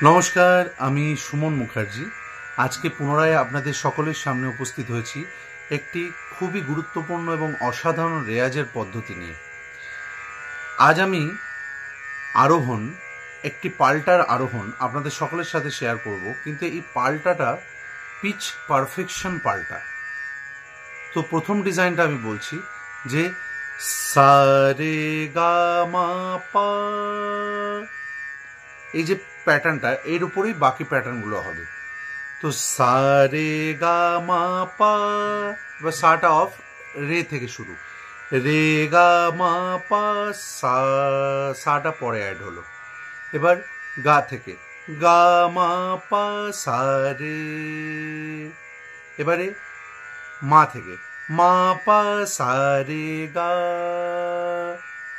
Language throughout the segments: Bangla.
নমস্কার, আমি সুমন মুখার্জি। আজকে পুনরায় আপনাদের সকলের সামনে উপস্থিত হয়েছি একটি খুবই গুরুত্বপূর্ণ এবং অসাধারণ রেয়াজের পদ্ধতি নিয়ে। আজ আমি আরোহণ, একটি পাল্টার আরোহণ আপনাদের সকলের সাথে শেয়ার করব, কিন্তু এই পাল্টাটা পিচ পারফেকশন পাল্টা। তো প্রথম ডিজাইনটা আমি বলছি যে সা রে গা মা পা, এই যে প্যাটার্নটা, এর উপরেই বাকি প্যাটার্নগুলো হবে। তো সা রে গা মা পা, এবার সাটা অফ, রে থেকে শুরু, রে গা মা পা সা, সাটা পরে অ্যাড হলো। এবার গা থেকে গা মা পা সা রে, এবারে মা থেকে মা পা সা রে গা,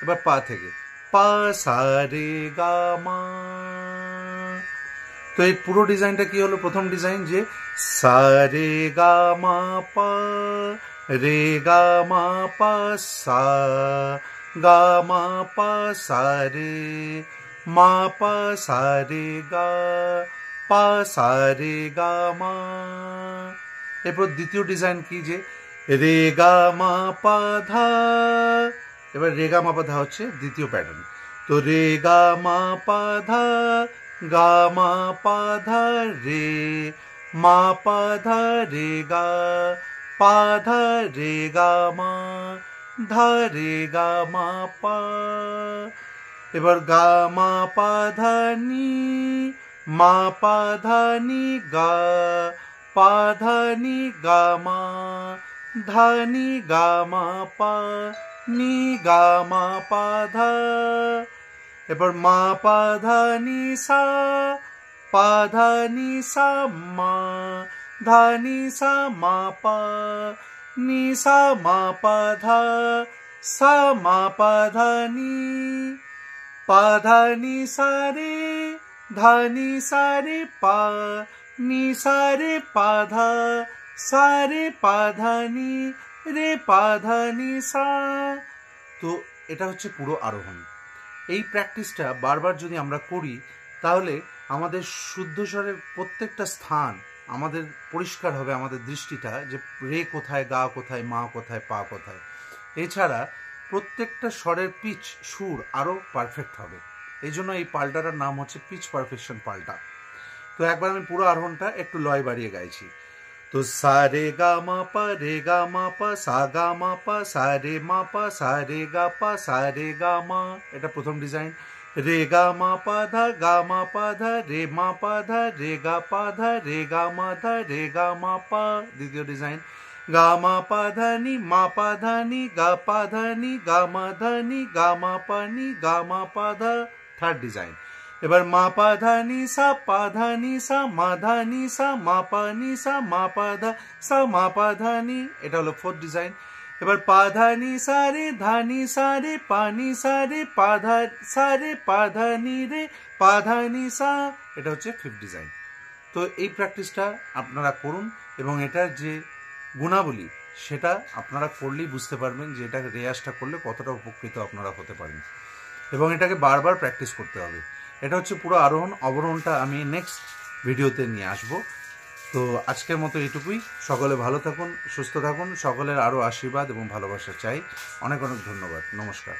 এবার পা থেকে পা সা রে গা মা। তো এই পুরো ডিজাইনটা কি হলো? প্রথম ডিজাইন যে সা রে গা মা পা, রে গা মা পা সা, গা মা পা সা রে, মা পা সা রে গা, পা সা রে গা মা। এরপর দ্বিতীয় ডিজাইন কি যে রে গা মা পা ধা, এবার রে গা মা পা ধা হচ্ছে দ্বিতীয় প্যাটার্ন। তো রে গা মা পা ধা, গা মা পা ধা রে, মা পা ধা রে গা, পা ধা রে গা মা, ধা রে গা মা পা। এবার গা মা পা ধা নি, মা পা ধা নি গা, পা ধা নি গা মা, ধা নি গা মা পা, নি গা মা পা ধা। এবার মা পা ধা নি সা, পা ধা নি সা মা, ধা নি সা মা পা, নি সা মা পা ধা, সা মা পা ধা নি, পা ধা নি সা রে, ধা নি সা রে পা, নি সা রে পা ধা, সা রে পা ধা নি, রে পা ধা নি সা। তো এটা হচ্ছে পুরো আরোহণ। এই প্র্যাকটিসটা বারবার যদি আমরা করি তাহলে আমাদের শুদ্ধ স্বরের প্রত্যেকটা স্থান আমাদের পরিষ্কার হবে, আমাদের দৃষ্টিটা যে রে কোথায়, গা কোথায়, মা কোথায়, পা কোথায়। এছাড়া প্রত্যেকটা স্বরের পিচ, সুর আরও পারফেক্ট হবে। এই জন্য এই পাল্টাটার নাম হচ্ছে পিচ পারফেকশন পাল্টা। তো একবার আমি পুরো আরোহণটা একটু লয় বাড়িয়ে গাইছি। তো সা রে গা মা পা, রে গা মা পা, সা গা মা পা, সা রে মা পা, সা রে গা পা, সা রে গা মা, এটা প্রথম ডিজাইন। রে গা মা পা ধা, গা মা পা ধা, রে মা পা ধা, রে গা পা ধা, রে গা মা ধা, রে গা মা পা, দ্বিতীয় ডিজাইন। গা মা পা ধা নি, মা পা ধা নি, গা পা ধা নি, গা মা ধা নি, গা মা পা নি, গা মা পা ধা, থার্ড ডিজাইন। এবার মা পা ধা নি সা, পা ধা নি সা, মা ধা নি সা, মা পা নি সা, মা পা ধা সা, মা পা ধা নি, এটা হলো ফোর্থ ডিজাইন। এবার পা ধা নি সা রে, ধা নি সা রে, পা নি সা রে, পা ধা সা রে, পা ধা নি রে, পা ধা নি সা, এটা হচ্ছে ফিফথ ডিজাইন। তো এই প্র্যাকটিসটা আপনারা করুন এবং এটার যে গুণাবলী সেটা আপনারা করলেই বুঝতে পারবেন যে এটা রেয়াজটা করলে কতটা উপকৃত আপনারা হতে পারেন, এবং এটাকে বারবার প্র্যাকটিস করতে হবে। এটা হচ্ছে পুরো আরোহণ। অবরোহণটা আমি নেক্সট ভিডিওতে নিয়ে আসব। তো আজকের মতো এইটুকুই। সকলে ভালো থাকুন, সুস্থ থাকুন। সকলের আরও আশীর্বাদ এবং ভালোবাসা চাই। অনেক অনেক ধন্যবাদ। নমস্কার।